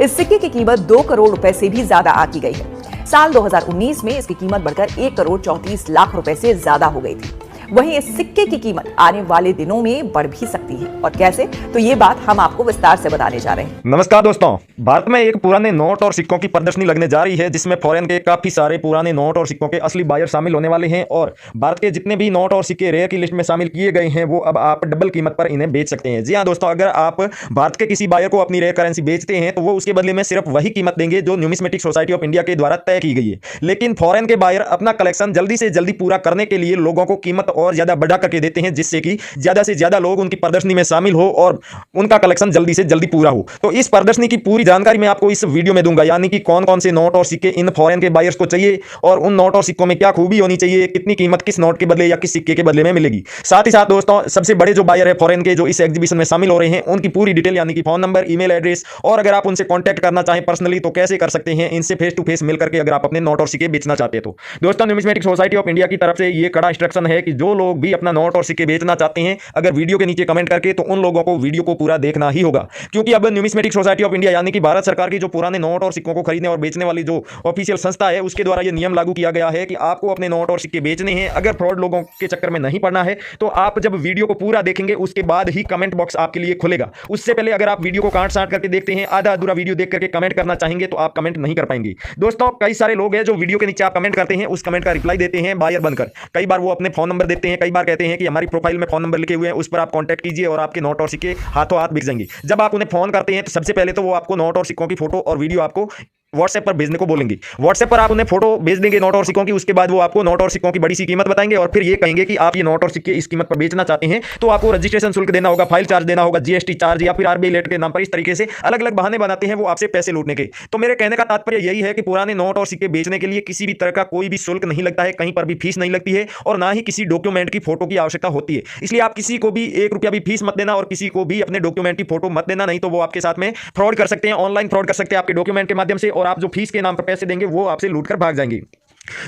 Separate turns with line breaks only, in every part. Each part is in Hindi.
इस सिक्के की कीमत 2 करोड़ रुपए से भी ज्यादा आकी गई है। साल 2019 में इसकी कीमत बढ़कर 1 करोड़ 34 लाख रुपए से ज्यादा हो गई थी। वहीं इस सिक्के की कीमत आने वाले दिनों में बढ़ भी सकती है, और कैसे, तो ये बात हम आपको विस्तार से बताने जा रहे हैं।
नमस्कार दोस्तों, भारत में एक पुराने नोट और सिक्कों की प्रदर्शनी लगने जा रही है, जिसमें फॉरेन के काफी सारे पुराने नोट और सिक्कों के असली बायर शामिल होने वाले हैं। और भारत के जितने भी नोट और सिक्के रेयर की लिस्ट में शामिल किए गए हैं, वो अब आप डबल कीमत पर इन्हें बेच सकते हैं। जी हाँ दोस्तों, अगर आप भारत के किसी बायर को अपनी रेयर करेंसी बेचते हैं तो वो उसके बदले में सिर्फ वही कीमत देंगे जो न्यूमिस्मेटिक सोसाइटी ऑफ इंडिया के द्वारा तय की गई है। लेकिन फॉरेन के बायर अपना कलेक्शन जल्दी से जल्दी पूरा करने के लिए लोगों को कीमत और ज्यादा बढ़ा करके देते हैं, जिससे कि ज्यादा से ज्यादा लोग उनकी प्रदर्शनी में शामिल हो और उनका कलेक्शन जल्दी से जल्दी पूरा हो। तो इस प्रदर्शनी की पूरी जानकारी मैं आपको इस वीडियो में दूंगा, यानी कि कौन कौन से नोट और सिक्के इन फॉरेन के बायर्स को चाहिए और उन नोट और सिक्कों में क्या खूबी होनी चाहिए, कितनी कीमत किस नोट के बदले या किस सिक्के के बदले में मिलेगी। साथ ही साथ दोस्तों, सबसे बड़े जो बायर है फॉरेन के जो इस एग्जीबिशन में शामिल हो रहे हैं, उनकी पूरी डिटेल यानी कि फोन नंबर, ईमेल एड्रेस, और अगर आप उनसे कॉन्टैक्ट करना चाहें पर्सनली तो कैसे कर सकते हैं, इनसे फेस टू फेस मिलकर के अगर आप अपने नोट और सिक्के बेचना चाहते हैं। तो दोस्तों, न्यूमिस्मेटिक सोसाइटी ऑफ इंडिया की तरफ से ये कड़ा इंस्ट्रक्शन है कि जो लोग भी अपना नोट और सिक्के बेचना चाहते हैं, अगर वीडियो के नीचे कमेंट करके, तो उन लोगों को वीडियो को पूरा देखना ही होगा। क्योंकि अब न्यूमिस्मेटिक सोसाइटी ऑफ इंडिया यानी कि भारत सरकार की जो पुराने नोट और सिक्कों को खरीदने और बेचने वाली जो ऑफिशियल संस्था है, उसके द्वारा यह नियम लागू किया गया है कि आपको अपने नोट और सिक्के बेचने हैं। अगर फ्रॉड लोगों के चक्कर में नहीं पड़ना है तो आप जब वीडियो को पूरा देखेंगे उसके बाद ही कमेंट बॉक्स आपके लिए खुलेगा। उससे पहले अगर आप वीडियो को काट साट करके देखते हैं, आधा अधूरा वीडियो देख करके कमेंट करना चाहेंगे, तो आप कमेंट नहीं कर पाएंगे। दोस्तों, कई सारे लोग हैं जो वीडियो के नीचे आप कमेंट करते हैं, उस कमेंट का रिप्लाई देते हैं बायर बनकर। कई बार वो अपने फोन नंबर देते हैं, कई बार कहते हैं कि हमारी प्रोफाइल में फोन नंबर लिखे हुए हैं, उस पर आप कॉन्टैक्ट कीजिए और आपके नोट और सिक्के हाथों हाथ बिक जाएंगे। जब आप उन्हें फोन करते हैं तो सबसे पहले तो वो आपको नोट और सिक्कों की फोटो और वीडियो आपको व्हाट्सएप पर भेजने को बोलेंगे। व्हाट्सएप पर आप उन्हें फोटो भेज देंगे नोट और सिक्कों की, उसके बाद वो आपको नोट और सिक्कों की बड़ी सी कीमत बताएंगे और फिर ये कहेंगे कि आप ये नोट और सिक्के इस कीमत पर बेचना चाहते हैं तो आपको रजिस्ट्रेशन शुल्क देना होगा, फाइल चार्ज देना होगा, जीएसटी चार्ज या फिर आरबीआई लेटर के नाम पर। इस तरीके से अलग अलग बहाने बनाते हैं वो आपसे पैसे लूटने के। तो मेरे कहने का तात्पर्य यही है कि पुराने नोट और सिक्के बेचने के लिए किसी भी तरह का कोई भी शुल्क नहीं लगता है, कहीं पर भी फीस नहीं लगती है और ना ही किसी डॉक्यूमेंट की फोटो की आवश्यकता होती है। इसलिए आप किसी को भी 1 रुपया भी फीस मत देना और किसी को भी अपने डॉक्यूमेंट की फोटो मत देना, नहीं तो वो आपके साथ में फ्रॉड कर सकते हैं, ऑनलाइन फ्रॉड कर सकते हैं आपके डॉक्यूमेंट के माध्यम से, और आप जो फीस के नाम पर पैसे देंगे वो आपसे लूट कर भाग जाएंगे।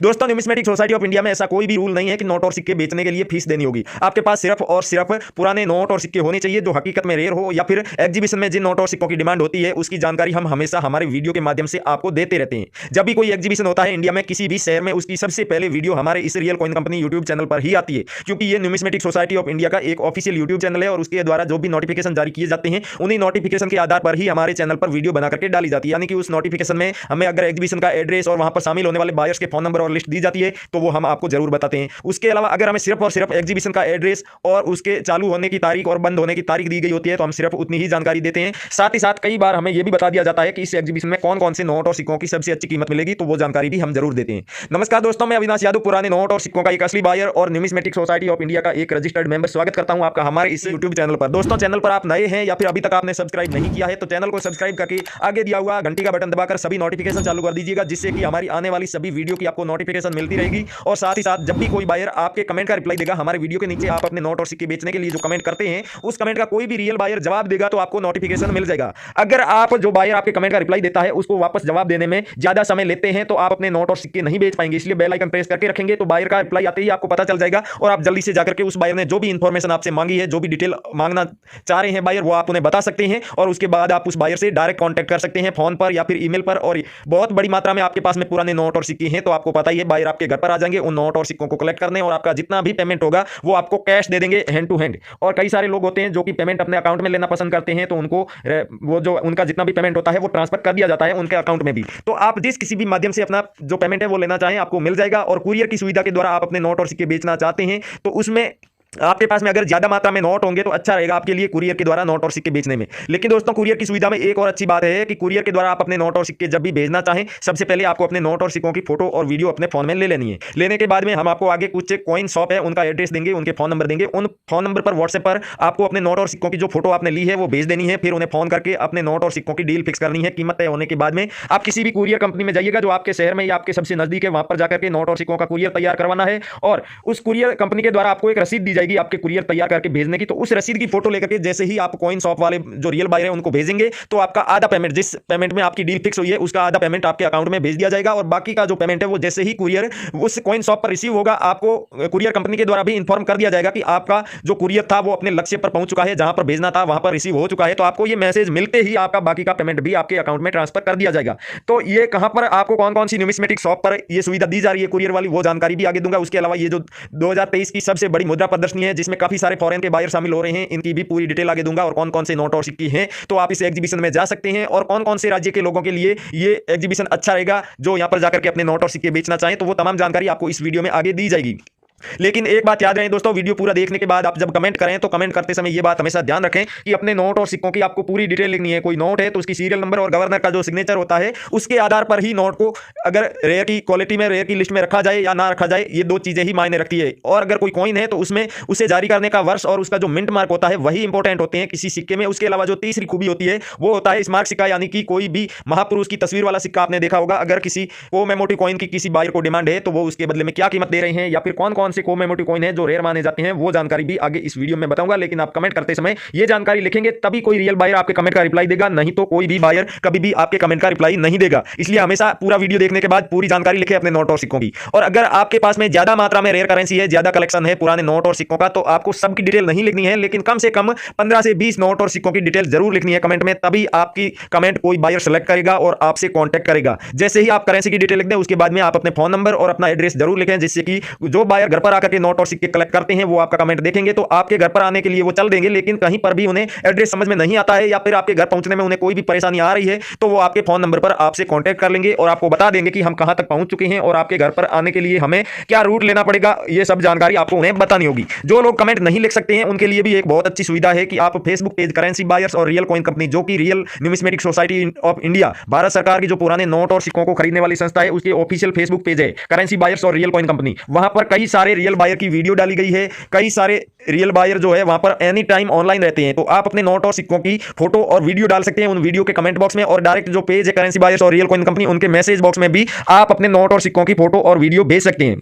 दोस्तों, न्यूमिस्मेटिक सोसाइटी ऑफ इंडिया में ऐसा कोई भी रूल नहीं है कि नोट और सिक्के बेचने के लिए फीस देनी होगी। आपके पास सिर्फ और सिर्फ पुराने नोट और सिक्के होने चाहिए जो हकीकत में रेयर हो, या फिर एग्जीबिशन में जिन नोट और सिक्कों की डिमांड होती है उसकी जानकारी हम हमेशा हमारे वीडियो के माध्यम से आपको देते रहते हैं। जब भी कोई एग्जीबिशन होता है इंडिया में किसी भी शहर में, उसकी सबसे पहले वीडियो हमारे इस real coin company YouTube channel पर ही आती है, क्योंकि ये न्यूमिस्मेटिक सोसाइटी ऑफ इंडिया का एक ऑफिशियल यूट्यूब चैनल है और उसके द्वारा जो भी नोटिफिकेशन जारी किए जाते हैं उन्हीं नोटिफिकेशन के आधार पर ही हमारे चैनल पर वीडियो बना करके डाली जाती है। यानी कि उस नोटिफिकेशन में हमें अगर एग्जीबिशन का एड्रेस और वहां पर शामिल होने वाले बायर्स के फोन नंबर और लिस्ट दी जाती है तो वो हम आपको जरूर बताते हैं। उसके अलावा अगर हमें सिर्फ और सिर्फ एग्जीबिशन का एड्रेस और उसके चालू होने की तारीख और बंद होने की तारीख दी गई होती है तो हम सिर्फ उतनी ही जानकारी देते हैं। साथ ही साथ कई बार हमें यह भी बता दिया जाता है कि इस एग्जीबिशन में कौन कौन से नोट और सिक्कों की सबसे अच्छी कीमत मिलेगी, तो वो जानकारी भी हम जरूर देते हैं। नमस्कार दोस्तों, मैं अविनाश यादव, पुराने नोट और सिक्कों का एक असली बायर और न्यूमिस्मेटिक सोसाइटी ऑफ इंडिया का एक रजिस्टर्ड मेंबर, स्वागत करता हूं आपका हमारे इस यूट्यूब चैनल पर। दोस्तों, चैनल पर आप नए हैं या फिर अभी तक आपने सब्सक्राइब नहीं किया है तो चैनल को सब्सक्राइब करके आगे दिया हुआ घंटी का बटन दबाकर सभी नोटिफिकेशन चालू कर दीजिएगा, जिससे कि हमारी आने वाली सभी वीडियो की आपको नोटिफिकेशन मिलती रहेगी। और साथ ही साथ जब भी कोई बायर आपके कमेंट का रिप्लाई देगा हमारे वीडियो के नीचे, आप अपने नोट और सिक्के बेचने के लिए जो कमेंट करते हैं उस कमेंट का कोई भी रियल बायर जवाब देगा तो आपको नोटिफिकेशन मिल जाएगा। अगर आप जो बायर आपके कमेंट का रिप्लाई देता है उसको वापस जवाब देने में ज्यादा समय लेते हैं तो आप अपने नोट और सिक्के नहीं बेच पाएंगे। इसलिए बेल आइकन प्रेस करके रखेंगे तो बायर का रिप्लाई आते ही आपको पता चल जाएगा और आप जल्दी से जाकर के उस बायर ने जो भी इंफॉर्मेशन आपसे मांगी है, जो भी डिटेल मांगना चाह रहे हैं बायर, वो आप उन्हें बता सकते हैं और उसके बाद आप उस बायर से डायरेक्ट कॉन्टैक्ट कर सकते हैं फोन पर या फिर ईमेल पर। और बहुत बड़ी मात्रा में आपके पास में पुराने नोट और सिक्के हैं तो आपको पता ही है बायर आपके घर पर आ जाएंगे उन नोट और सिक्कों को कलेक्ट करने, और आपका जितना भी पेमेंट होगा वो आपको कैश दे देंगे हैंड टू हैंड। और कई सारे लोग होते हैं जो कि पेमेंट अपने अकाउंट में लेना पसंद करते हैं तो उनको वो जो उनका जितना भी पेमेंट होता है वो ट्रांसफर कर दिया जाता है उनके अकाउंट में भी। तो आप जिस किसी भी माध्यम से अपना जो पेमेंट है वो लेना चाहें आपको मिल जाएगा। और कुरियर की सुविधा के द्वारा आप अपने नोट और सिक्के बेचना चाहते हैं तो उसमें आपके पास में अगर ज्यादा मात्रा में नोट होंगे तो अच्छा रहेगा आपके लिए कुरियर के द्वारा नोट और सिक्के बेचने में। लेकिन दोस्तों, कुरियर की सुविधा में एक और अच्छी बात है कि कुरियर के द्वारा आप अपने नोट और सिक्के जब भी भेजना चाहें सबसे पहले आपको अपने नोट और सिक्कों की फोटो और वीडियो अपने फोन में ले लेनी है। लेने के बाद में हम आपको आगे कुछ कॉइन शॉप है उनका एड्रेस देंगे, उनके फोन नंबर देंगे। उन फोन नंबर पर व्हाट्सएप पर आपको अपने नोट और सिक्कों की जो फोटो आपने ली है वो भेज देनी है। फिर उन्हें फोन करके अपने नोट और सिक्कों की डील फिक्स करनी है। कीमत तय होने के बाद में आप किसी भी कुरियर कंपनी में जाइएगा जो आपके शहर में या आपके सबसे नजदीक है, वहां पर जाकर के नोट और सिक्कों का कुरियर तैयार करवाना है और उस कुरियर कंपनी के द्वारा आपको एक रसीद दी जाएगी आपके कुरियर तैयार करके भेजने की, तो उस रसीद की फोटो लेकर के जैसे ही आप कॉइन शॉप वाले जो रियल बायर है उनको भेजेंगे तो आपका आधा पेमेंट, जिस पेमेंट में आपकी डील फिक्स हुई है उसका आधा पेमेंट आपके अकाउंट में भेज दिया जाएगा, और बाकी का जो पेमेंट है वो जैसे ही कुरियर उस कॉइन शॉप पर रिसीव होगा आपको कुरियर कंपनी के द्वारा भी इंफॉर्म कर दिया जाएगा कि आपका जो कुरियर था वो अपने लक्ष्य पर पहुंच चुका है, जहां पर भेजना था वहां पर रिसीव हो चुका है। तो आपको ये मैसेज मिलते ही आपका बाकी का पेमेंट भी आपके अकाउंट में ट्रांसफर कर दिया जाएगा। तो ये कहां पर आपको कौन कौन सी न्यूमिस्मेटिक शॉप पर ये सुविधा दी जा रही है कुरियर वाली, वो जानकारी भी आगे दूंगा। उसके अलावा ये जो 2023 की सबसे बड़ी मुद्रा प्रदर्शनी है जिसमें काफी सारे फॉरेन के बायर शामिल हो रहे हैं, इनकी भी पूरी डिटेल आगे दूंगा, और कौन कौन से नोट और सिक्के हैं तो आप इस एग्जीबिशन में जा सकते हैं, और कौन कौन से राज्य के लोगों के लिए ये एग्जीबिशन अच्छा रहेगा जो यहां पर जाकर के अपने नोट और सिक्के बेचना चाहें, तो वो तमाम जानकारी आपको इस वीडियो में आगे दी जाएगी। लेकिन एक बात याद रहे दोस्तों, वीडियो पूरा देखने के बाद आप जब कमेंट करें तो कमेंट करते समय ये बात हमेशा ध्यान रखें कि अपने नोट और सिक्कों की आपको पूरी डिटेल लिखनी है। कोई नोट है तो उसकी सीरियल नंबर और गवर्नर का जो सिग्नेचर होता है उसके आधार पर ही नोट को अगर रेयर की क्वालिटी में, रेयर की लिस्ट में रखा जाए या ना रखा जाए, ये दो चीजें ही मायने रखती है। और अगर कोई कॉइन है तो उसमें उसे जारी करने का वर्ष और उसका जो मिंट मार्क होता है वही इंपॉर्टेंट होते हैं किसी सिक्के में। उसके अलावा जो तीसरी खूबी होती है वो होता है स्मारक सिक्का, यानी कि कोई भी महापुरुष की तस्वीर वाला सिक्का आपने देखा होगा। अगर किसी कोमेमोरेटिव कॉइन की किसी बायर को डिमांड है तो वो उसके बदले में क्या कीमत दे रहे हैं, या फिर कौन कौन से कोमेमोरेटिव कॉइन है जो रेयर माने जाते हैं, वो जानकारी भी आगे इस वीडियो में बताऊंगा। लेकिन आप कमेंट करते समय ये जानकारी लिखेंगे तभी कोई रियल बायर आपके कमेंट का रिप्लाई देगा, नहीं तो कोई भी बायर कभी भी आपके कमेंट का रिप्लाई नहीं देगा। इसलिए हमेशा पूरा वीडियो देखने के बाद पूरी जानकारी लिखें अपने नोट और सिक्कों की। और अगर आपके पास में ज्यादा मात्रा में रेयर करेंसी है, ज्यादा कलेक्शन है पुराने नोट और सिक्कों का, तो आपको सबकी डिटेल नहीं लिखनी है, लेकिन कम से कम 15 से 20 नोट और सिक्कों की डिटेल जरूर लिखनी है कमेंट में, तभी आपकी कमेंट कोई बायर सेलेक्ट करेगा और आपसे कॉन्टैक्ट करेगा। जैसे ही आप करेंसी की डिटेल लिख दें उसके बाद में आप अपने फोन नंबर और अपना एड्रेस जरूर लिखें, जिससे कि जो बायर घर पर आकर के नोट और सिक्के कलेक्ट करते हैं वो आपका कमेंट देखेंगे तो आपके घर पर आने के लिए वो चल देंगे। लेकिन कहीं पर भी उन्हें एड्रेस समझ में नहीं आता है या फिर आपके घर पहुंचने में उन्हें कोई भी परेशानी आ रही है तो वो आपके फोन नंबर पर आपसे कांटेक्ट कर लेंगे और आपको बता देंगे कि हम कहां तक पहुंच चुके हैं और आपके घर पर आने के लिए हमें क्या रूट लेना पड़ेगा, ये सब जानकारी आपको उन्हें बतानी होगी। जो लोग कमेंट नहीं लिख सकते हैं उनके लिए भी एक बहुत अच्छी सुविधा है कि आप फेसबुक पेज करेंसी बायर्स और रियल कॉइन कंपनी, जो कि real numismatic society of India, Bharat सरकार की जो पुराने नोट और सिक्कों को खरीदने वाली संस्था है, उसके ऑफिशियल फेसबुक पेज है करेंसी बायर्स और रियल कॉइन कंपनी। वहां पर कई सारे रियल बायर की वीडियो डाली गई है, कई सारे रियल बायर जो है वहां पर एनी टाइम ऑनलाइन रहते हैं, तो आप अपने नोट और सिक्कों की फोटो और वीडियो डाल सकते हैं उन वीडियो के कमेंट बॉक्स में, और डायरेक्ट जो पेज है करेंसी बायर्स और रियल कॉइन कंपनी उनके मैसेज बॉक्स में भी आप अपने नोट और सिक्कों की फोटो और वीडियो भेज सकते हैं।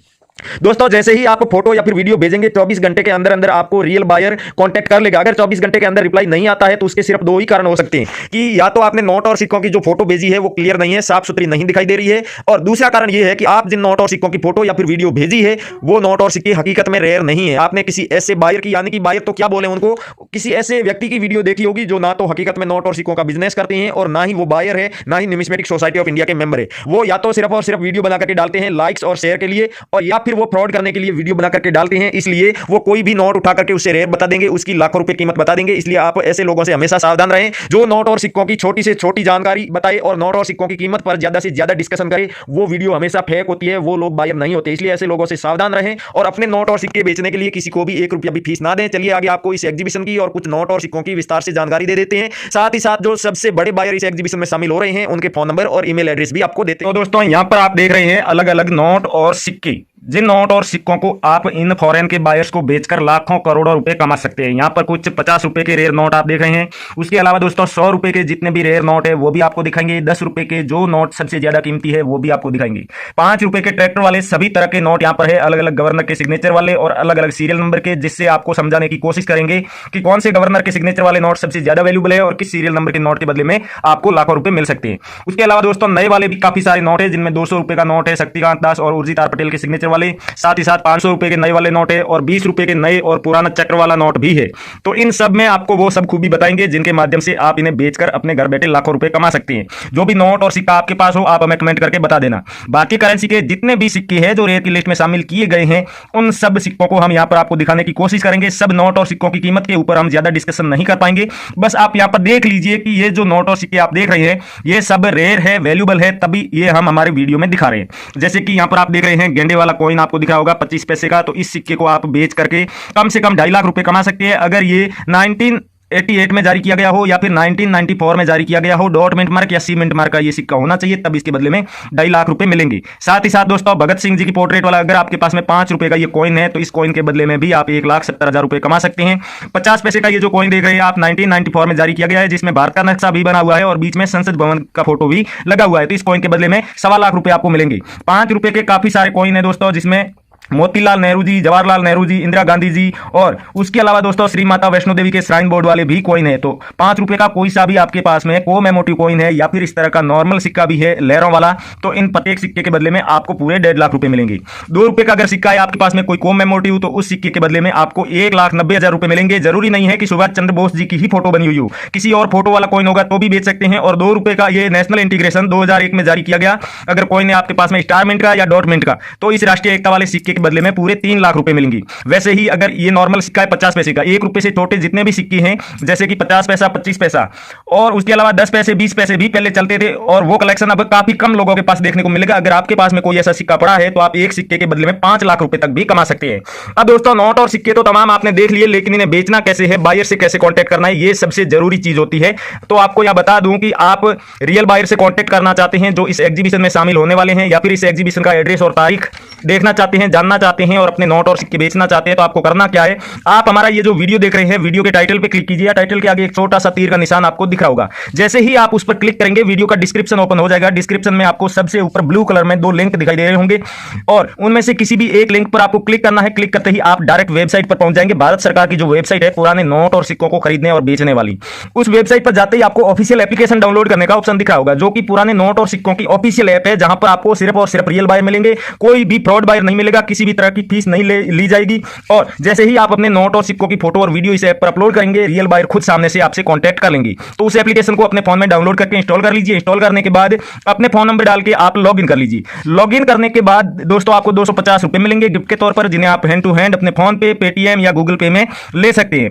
दोस्तों जैसे ही आप फोटो या फिर वीडियो भेजेंगे 24 घंटे के अंदर अंदर आपको रियल बायर कांटेक्ट कर लेगा। अगर 24 घंटे के अंदर रिप्लाई नहीं आता है तो उसके सिर्फ दो ही कारण हो सकते हैं कि या तो आपने नोट और सिक्कों की जो फोटो भेजी है वो क्लियर नहीं है, साफ सुथरी नहीं दिखाई दे रही है, और दूसरा कारण यह है कि आप जिन नोट और सिक्कों की फोटो या फिर वीडियो भेजी है वो नोट और सिक्के हकीकत में रेयर नहीं है। आपने किसी ऐसे बायर की, यानी कि बायर तो क्या बोले उनको, किसी ऐसे व्यक्ति की वीडियो देखी होगी जो ना तो हकीकत में नोट और सिक्कों का बिजनेस करते हैं और ना ही वो बायर है, ना ही न्यूमिस्मेटिक सोसाइटी ऑफ इंडिया के मेंबर है। वो या तो सिर्फ और सिर्फ वीडियो बना करके डालते हैं लाइक्स और शेयर के लिए, और या फिर वो फ्रॉड करने के लिए वीडियो बना करके डालते हैं। इसलिए वो कोई भी नोट उठा करके उससे रेयर बता देंगे, उसकी लाखों रुपए कीमत बता देंगे। इसलिए आप ऐसे लोगों से हमेशा सावधान रहें जो नोट और सिक्कों की छोटी से छोटी जानकारी बताए और नोट और सिक्कों की कीमत पर ज्यादा से ज्यादा डिस्कशन करे, वो वीडियो हमेशा फेक होती है, वो लोग बायर नहीं होते। इसलिए ऐसे लोगों से सावधान रहें और अपने नोट और सिक्के बेचने के लिए किसी को भी 1 रुपया भी फीस ना दें। चलिए आगे आपको इस एग्जीबिशन की और कुछ नोट और सिक्कों की विस्तार से जानकारी दे देते हैं। साथ ही साथ जो सबसे बड़े बायर इस एग्जीबिशन में शामिल हो रहे हैं उनके फोन नंबर और ईमेल एड्रेस भी आपको देते हैं। तो दोस्तों यहां पर आप देख रहे हैं अलग अलग नोट और सिक्के, जिन नोट और सिक्कों को आप इन फॉरेन के बायर्स को बेचकर लाखों करोड़ों रुपए कमा सकते हैं। यहाँ पर कुछ 50 रुपए के रेयर नोट आप देख रहे हैं, उसके अलावा दोस्तों 100 रुपए के जितने भी रेयर नोट है वो भी आपको दिखाएंगे। 10 रुपए के जो नोट सबसे ज्यादा कीमती है वो भी आपको दिखाएंगे। 5 रुपए के ट्रैक्टर वाले सभी तरह के नोट यहाँ पर है, अलग अलग गवर्नर के सिग्नेचर वाले और अलग अलग सीरियल नंबर के, जिससे आपको समझाने की कोशिश करेंगे कि कौन से गवर्नर के सिग्नेचर वाले नोट सबसे ज्यादा वैल्यूबल है और किस सीरियल नंबर के नोट के बदले में आपको लाखों रुपए मिल सकते हैं। उसके अलावा दोस्तों नए वाले भी काफी सारे नोट है, जिनमें 200 रुपए का नोट है शक्तिकांत दास और उर्जित आर पटेल के सिग्नेचर वाले, साथ ही 500 रुपए के नए वाले नोट है और 20 रुपए के नए और पुराना चक्र वाला नोट भी है। तो इन सब में आपको वो सब खूबी बताएंगे जिनके माध्यम से आप इन्हें बेचकर अपने घर बैठे लाखों रुपए कमा सकते हैं। जो भी नोट और सिक्का आपके पास हो आप हमें कमेंट करके बता देना। बाकी करेंसी के जितने भी सिक्के हैं जो रेयर की लिस्ट में शामिल किए गए हैं उन सब सिक्कों को हम यहाँ पर आपको दिखाने की कोशिश करेंगे। सब नोट और सिक्कों की कीमत के ऊपर हम ज्यादा डिस्कशन नहीं कर पाएंगे, बस आप यहाँ पर देख लीजिए कि ये जो नोट और सिक्के आप देख रहे हैं ये सब रेयर है, वैल्यूबल है, तभी ये हम हमारे वीडियो में दिखा रहे हैं। जैसे कि यहाँ पर आप देख रहे हैं गेंडे वाला कॉइन आपको दिखा होगा 25 पैसे का, तो इस सिक्के को आप बेच करके कम से कम 2.5 लाख रुपए कमा सकते हैं। अगर ये 1988 में जारी किया गया हो या फिर 1994 में जारी किया गया हो, डॉट मिंट मार्क या सी मिंट मार्क का ये सिक्का होना चाहिए, तब इसके बदले में 2.5 लाख रुपए मिलेंगे। साथ ही साथ दोस्तों भगत सिंह जी की पोर्ट्रेट वाला अगर आपके पास में 5 रुपए का ये कॉइन है तो इस कॉइन के बदले में भी आप 1,70,000 रुपए कमा सकते हैं। 50 पैसे का ये जो कॉइन देख रहे हैं आप 1994 में जारी किया गया है, जिसमें भारत का नक्शा भी बना हुआ है और बीच में संसद भवन का फोटो भी लगा हुआ है, तो इस कॉइन के बदले में 1.25 लाख रुपए आपको मिलेंगे। 5 रुपए के काफी सारे कॉइन है दोस्तों, जिसमें मोतीलाल नेहरू जी, जवाहरलाल नेहरू जी, इंदिरा गांधी जी, और उसके अलावा दोस्तों श्री माता वैष्णो देवी के श्राइन बोर्ड वाले भी कॉइन है। तो 5 रुपए का कोई सा भी आपके पास में कोमेमोटिव कॉइन है या फिर इस तरह का नॉर्मल सिक्का भी है लहरों वाला, तो इन प्रत्येक सिक्के के बदले में आपको पूरे 1.5 लाख रुपए मिलेंगे। 2 रुपए का अगर सिक्का है आपके पास में कोई कोमेमोटिव, तो उस सिक्के के बदले में आपको 1,90,000 रुपए मिलेंगे। जरूरी नहीं है कि सुभाष चंद्र बोस जी की ही फोटो बनी हुई हो, किसी और फोटो वाला कॉइन होगा तो भी बेच सकते हैं। और 2 रुपए का ये नेशनल इंटीग्रेशन 2001 में जारी किया गया। अगर कॉइन है आपके पास में स्टार मिंट का या डॉट मिंट का, तो इस राष्ट्रीय एकता वाले सिक्के के बदले में पूरे 3 लाख रुपए मिलेंगी। वैसे ही अगर ये नॉर्मल सिक्का है 50 पैसे का, 1 रुपए से छोटे जितने भी सिक्के हैं, जैसे कि 50 पैसा, 25 पैसा और उसके अलावा 10 पैसे, 20 पैसे भी पहले चलते थे, और वो कलेक्शन अब काफी कम लोगों के पास देखने को मिलेगा। अगर आपके पास में कोई ऐसा सिक्का पड़ा है तो आप एक सिक्के के बदले में 5 लाख रुपए तक भी कमा सकते हैं। अब दोस्तों नोट और सिक्के तो तमाम आपने देख लिए, लेकिन इन्हें बेचना कैसे है, बायर से कैसे कॉन्टेक्ट करना है, ये सबसे जरूरी चीज होती है। तो आपको यह बता दूं कि आप रियल बायर से कॉन्टेक्ट करना चाहते हैं जो इस एग्जीबिशन में शामिल होने वाले हैं, या फिर इस एग्जीबिशन का एड्रेस और तारीख देखना चाहते हैं, जानना चाहते हैं और अपने नोट और सिक्के बेचना चाहते हैं, तो आपको करना क्या है, आप हमारा ये जो वीडियो देख रहे हैं, वीडियो के टाइटल पे क्लिक कीजिए। टाइटल के आगे एक छोटा सा तीर का निशान आपको दिख रहा होगा। जैसे ही आप उस पर क्लिक करेंगे वीडियो का डिस्क्रिप्शन ओपन हो जाएगा। डिस्क्रिप्शन में आपको सबसे ऊपर ब्लू कलर में 2 लिंक दिखाई दे रहे होंगे, और उनमें से किसी भी एक लिंक पर आपको क्लिक करना है। क्लिक करते ही आप डायरेक्ट वेबसाइट पर पहुंच जाएंगे। भारत सरकार की जो वेबसाइट है पुराने नोट और सिक्कों को खरीदने और बेचने वाली, उस वेबसाइट पर जाते ही आपको ऑफिशियल एप्लीकेशन डाउनलोड करने का ऑप्शन दिख रहा होगा, जो कि पुराने नोट और सिक्कों की ऑफिशियल ऐप है, जहां पर आपको सिर्फ और सिर्फ रियल बायर मिलेंगे, कोई भी फ्रॉड बायर नहीं मिलेगा, किसी भी तरह की फीस नहीं ली जाएगी। और जैसे ही आप अपने नोट और सिक्कों की फोटो और वीडियो इस ऐप पर अपलोड करेंगे, रियल बायर खुद सामने से आपसे कांटेक्ट कर लेंगी। तो उस एप्लीकेशन को अपने फोन में डाउनलोड करके इंस्टॉल कर लीजिए। इंस्टॉल करने के बाद अपने फोन नंबर डाल के आप लॉगिन कर लीजिए। लॉगिन करने के बाद दोस्तों आपको 250 रुपए मिलेंगे गिफ्ट के तौर पर, जिन्हें आप हैंड टू हैंड अपने फोन पे, पेटीएम या गूगल पे में ले सकते हैं।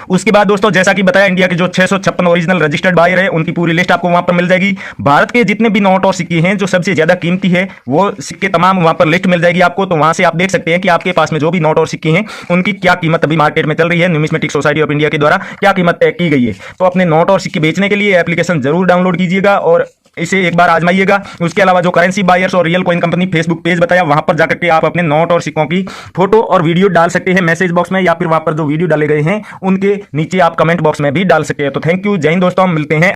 उसके बाद दोस्तों जैसा कि बताया, इंडिया के जो 656 ओरिजिनल रजिस्टर्ड बायर है उनकी पूरी लिस्ट आपको वहां पर मिल जाएगी। भारत के जितने भी नोट और सिक्के हैं जो सबसे ज्यादा कीमती है, वो सिक्के तमाम वहां पर लिस्ट मिल जाएगी आपको। तो वहां से आप देख सकते हैं कि आपके पास में जो भी नोट और सिक्के हैं उनकी क्या कीमत अभी मार्केट में चल रही है, न्यूमिस्मेटिक सोसाइटी ऑफ इंडिया के द्वारा क्या कीमत तय की गई है। तो अपने नोट और सिक्के बेचने के लिए एप्लीकेशन जरूर डाउनलोड कीजिएगा और इसे एक बार आजमाइएगा। उसके अलावा जो करेंसी बायर्स और real coin company Facebook page बताया, वहां पर जाकर के आप अपने नोट और सिक्कों की फोटो और वीडियो डाल सकते हैं मैसेज बॉक्स में, या फिर वहां पर जो वीडियो डाले गए हैं उनके नीचे आप कमेंट बॉक्स में भी डाल सकते हैं। तो थैंक यू, जय हिंद दोस्तों, हम मिलते हैं